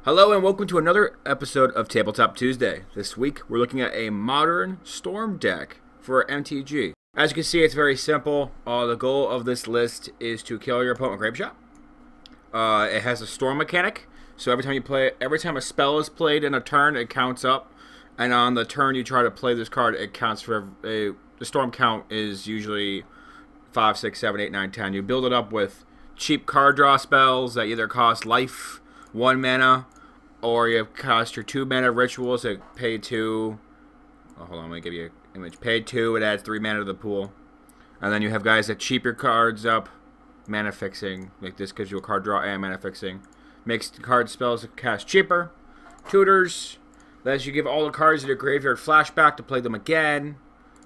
Hello and welcome to another episode of Tabletop Tuesday. This week we're looking at a modern storm deck for MtG. As you can see, it's very simple. The goal of this list is to kill your opponent with Grape Shot. It has a storm mechanic, so every time a spell is played in a turn, it counts up, and on the turn you try to play this card, it counts for the storm count is usually 5, 6, 7, 8, 9, 10. You build it up with cheap card draw spells that either cost life, 1 mana, or you cost your 2 mana rituals that pay 2. Oh, hold on, let me give you an image. Pay 2, it adds 3 mana to the pool. And then you have guys that cheap your cards up. Mana fixing. Like this gives you a card draw and mana fixing. Makes the card spells cast cheaper. Tutors. Lets you give all the cards in your graveyard flashback to play them again.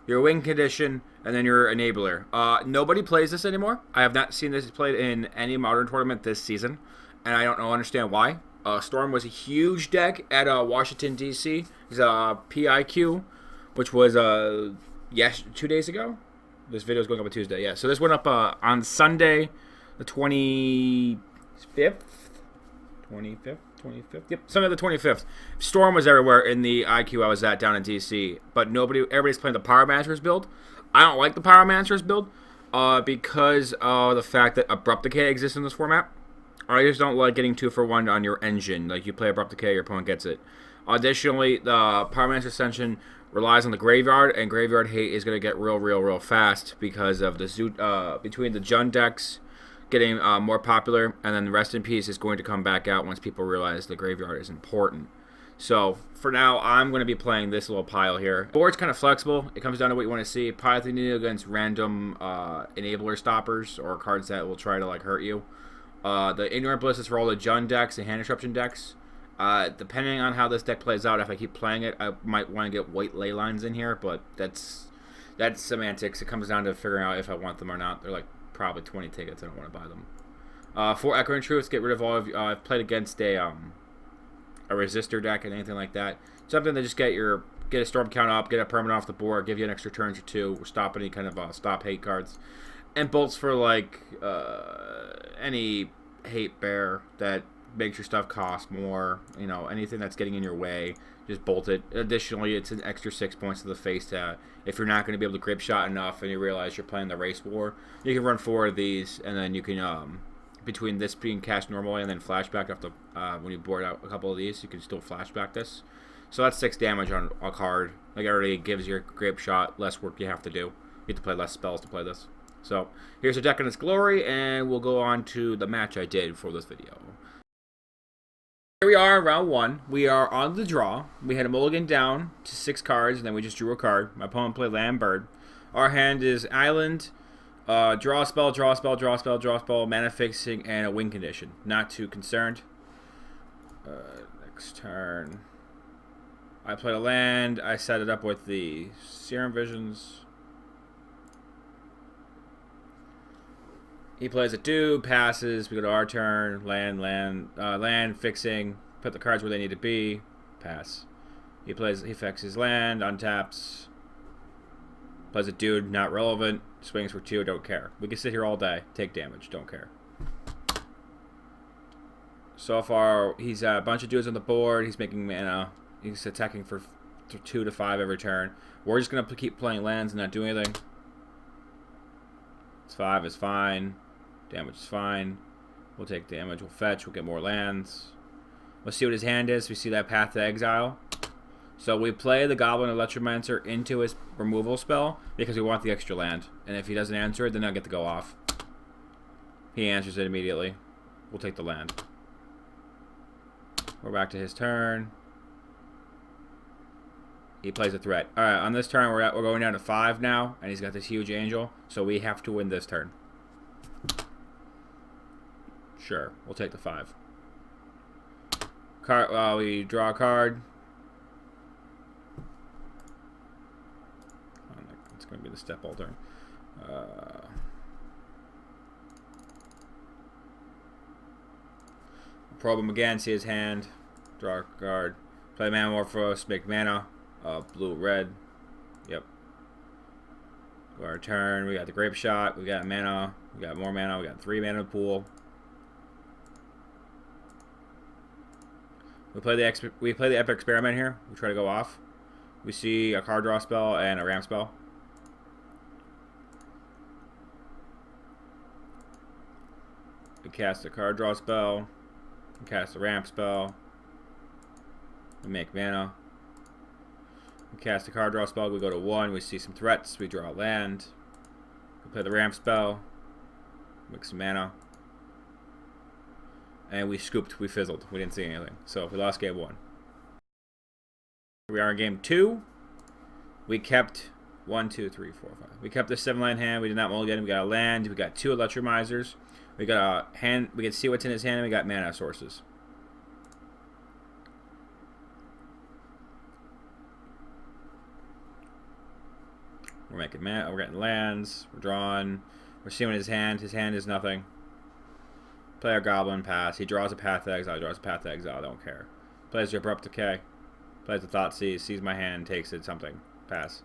Your win condition. And then your enabler. Nobody plays this anymore. I have not seen this played in any modern tournament this season. And I don't understand why. Storm was a huge deck at Washington, D.C. It's PIQ, which was 2 days ago. This video is going up on Tuesday, yeah. So this went up on Sunday, the 25th? 25th? Yep, Sunday the 25th. Storm was everywhere in the IQ I was at down in D.C., but everybody's playing the Power Masters build. I don't like the Power Masters build because of the fact that Abrupt Decay exists in this format. I just don't like getting 2 for 1 on your engine. Like, you play Abrupt Decay, your opponent gets it. Additionally, the Power Master Ascension relies on the graveyard, and graveyard hate is going to get real fast because of the between the Jund decks getting more popular, and then the Rest in Peace is going to come back out once people realize the graveyard is important. So, for now, I'm going to be playing this little pile here. Board's kind of flexible. It comes down to what you want to see. Python against random enabler stoppers or cards that will try to like hurt you. The Ignorant Bliss is for all the Jund decks and Hand Disruption decks. Depending on how this deck plays out, if I keep playing it, I might want to get white ley lines in here, but that's semantics. It comes down to figuring out if I want them or not. They're like probably 20 tickets. I don't want to buy them. For Echoing Truths, get rid of all of you. I've played against a resistor deck and anything like that. Something to just get a storm count up, get a permanent off the board, give you an extra turn or 2, or stop any kind of stop hate cards. And bolts for like any hate bear that makes your stuff cost more. You know, anything that's getting in your way, just bolt it. Additionally, it's an extra 6 points to the face to if you're not going to be able to Grape Shot enough and you realize you're playing the Race War, you can run 4 of these, and then you can between this being cast normally and then flashback after when you board out a couple of these, you can still flashback this. So that's 6 damage on a card. Like, it already gives your Grape Shot less work you have to do. You have to play less spells to play this. So, here's the deck in its glory, and we'll go on to the match I did for this video. Here we are in round 1. We are on the draw. We had a mulligan down to 6 cards, and then we just drew a card. My opponent played Land Bird. Our hand is Island, draw spell, draw spell, draw spell, draw spell, mana fixing, and a win condition. Not too concerned. Next turn. I played a land. I set it up with the Serum Visions. He plays a 2, passes, we go to our turn, land, fixing, put the cards where they need to be, pass. He fixes land, untaps, plays a dude, not relevant, swings for 2, don't care. We can sit here all day, take damage, don't care. So far, he's a bunch of dudes on the board, he's making mana, he's attacking for 2 to 5 every turn. We're just going to keep playing lands and not do anything. It's 5 is fine. Damage is fine. We'll take damage. We'll fetch. We'll get more lands. We'll see what his hand is. We see that Path to Exile. So we play the Goblin Electromancer into his removal spell because we want the extra land. And if he doesn't answer it, then I'll get to go off. He answers it immediately. We'll take the land. We're back to his turn. He plays a threat. Alright, on this turn we're going down to 5 now, and he's got this huge angel, so we have to win this turn. Sure, we'll take the 5. We draw a card. It's going to be the step all turn. Probe him again, see his hand. Draw a card. Play Manamorphose, make mana. Blue, red. Yep. Our turn. We got the Grape Shot. We got mana. We got more mana. We got 3 mana in the pool. We play the Epic Experiment here. We try to go off. We see a card draw spell and a ramp spell. We cast a card draw spell. We cast a ramp spell. We make mana. We cast a card draw spell. We go to 1. We see some threats. We draw a land. We play the ramp spell. Make some mana. And we scooped. We fizzled. We didn't see anything. So we lost game 1. Here we are in game 2. We kept 1, 2, 3, 4, 5. We kept the 7-land hand. We did not mulligan. We got a land. We got 2 electromizers. We got a hand. We can see what's in his hand. And we got mana sources. We're making mana. We're getting lands. We're drawing. We're seeing his hand. His hand is nothing. Play our goblin. Pass. He draws a path to exile. Draws a path to exile. I don't care. Plays your abrupt decay. Plays the thought seize. Sees my hand. Takes it. Something. Pass.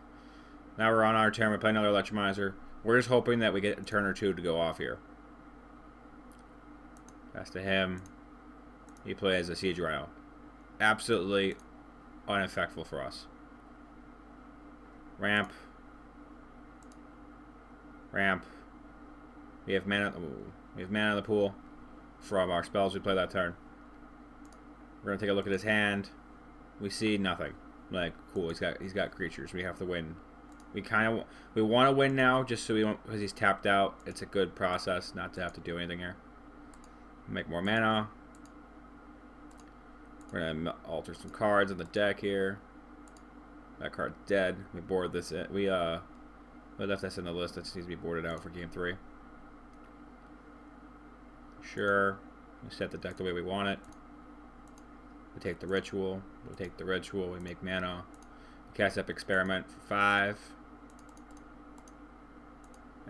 Now we're on our turn. We play another electromizer. We're just hoping that we get a turn or 2 to go off here. Pass to him. He plays a siege rail. Absolutely uneffectful for us. Ramp. Ramp. We have mana. Ooh, we have mana in the pool from our spells we play that turn. We're gonna take a look at his hand. We see nothing. Like, cool. He's got creatures. We have to win. We want to win now, just so we don't, because he's tapped out. It's a good process not to have to do anything here. Make more mana. We're gonna alter some cards on the deck here. That card's dead. We board this in. We left this in the list that needs to be boarded out for game 3. Sure. We set the deck the way we want it. We take the ritual. We take the ritual. We make mana. We cast Epic Experiment for 5.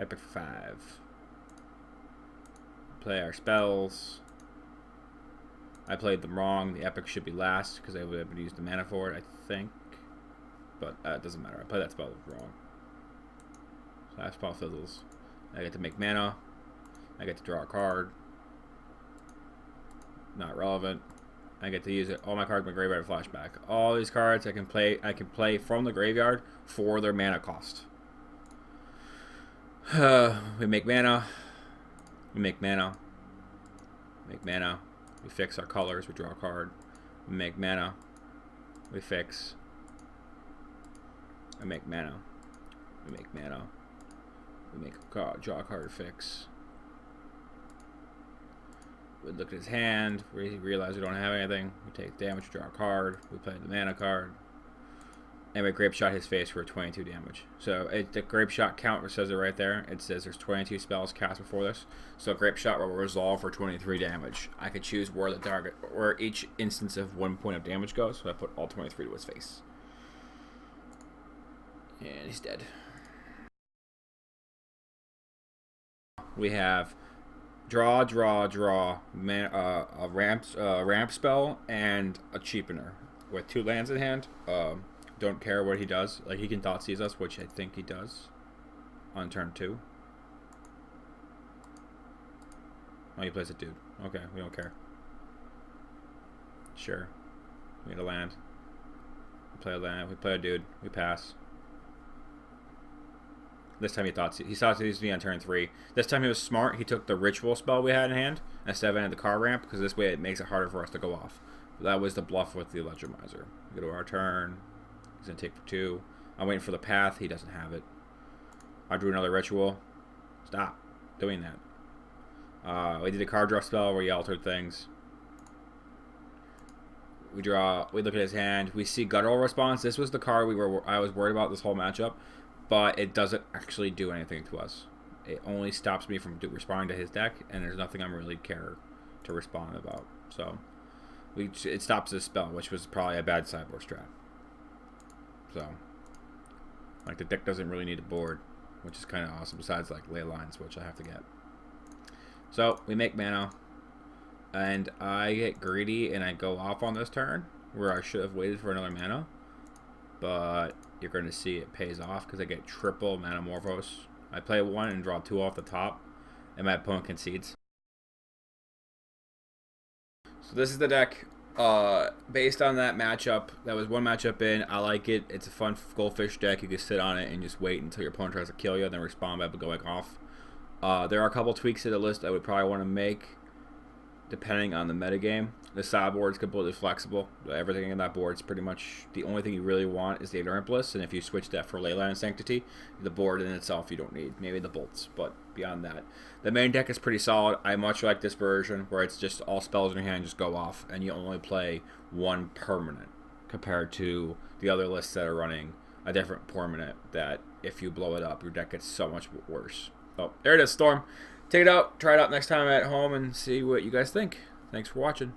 Epic for 5. Play our spells. I played them wrong. The Epic should be last because I would have used the mana for it, I think. But it doesn't matter. I played that spell wrong. So that spell fizzles. I get to make mana. I get to draw a card. Not relevant. I get to use it. All my cards in my graveyard flashback. All these cards I can play from the graveyard for their mana cost. We make mana. We make mana. Make mana. We fix our colors. We draw a card. We make mana. We fix. We make mana. We make mana. We make a card. Draw a card. Fix. We look at his hand. We realize we don't have anything. We take damage. Draw a card. We play the mana card. And we grape shot his face for 22 damage. So the grape shot count says it right there. It says there's 22 spells cast before this. So grape shot will resolve for 23 damage. I could choose where the target, where each instance of 1 point of damage goes. So I put all 23 to his face. And he's dead. We have draw, draw, draw, a ramp spell, and a cheapener with 2 lands in hand. Don't care what he does. Like, he can thought seize us, which I think he does on turn 2. Oh, he plays a dude. Okay, we don't care. Sure. We get a land. We play a land. We play a dude. We pass. This time he thought seized me on turn 3. This time he was smart. He took the ritual spell we had in hand instead of the car ramp, because this way it makes it harder for us to go off. That was the bluff with the electromizer. We go to our turn. He's going to take for 2. I'm waiting for the path. He doesn't have it. I drew another ritual. Stop doing that. We did a card draw spell where he altered things. We draw. We look at his hand. We see Guttural Response. This was the card I was worried about this whole matchup, but it doesn't actually do anything to us. It only stops me from responding to his deck, and there's nothing I'm really care to respond about. So it stops this spell, which was probably a bad sideboard strat. So, like, the deck doesn't really need a board, which is kind of awesome, besides, like, ley lines, which I have to get. So, we make mana, and I get greedy, and I go off on this turn, where I should have waited for another mana, but you're going to see it pays off, because I get triple Manamorphose. I play 1 and draw 2 off the top, and my opponent concedes. So this is the deck. Based on that matchup, that was one matchup in. I like it. It's a fun goldfish deck. You can sit on it and just wait until your opponent tries to kill you, and then respond by going off. There are a couple tweaks to the list I would probably want to make, depending on the metagame. The sideboard is completely flexible. Everything in that board is pretty much the only thing you really want is the Ignorant Bliss, and if you switch that for Leyline Sanctity, the board in itself you don't need. Maybe the bolts, but beyond that, the main deck is pretty solid. I much like this version where it's just all spells in your hand just go off, and you only play one permanent, compared to the other lists that are running a different permanent that if you blow it up, your deck gets so much worse. So there it is, Storm. Take it out, try it out next time at home, and see what you guys think. Thanks for watching.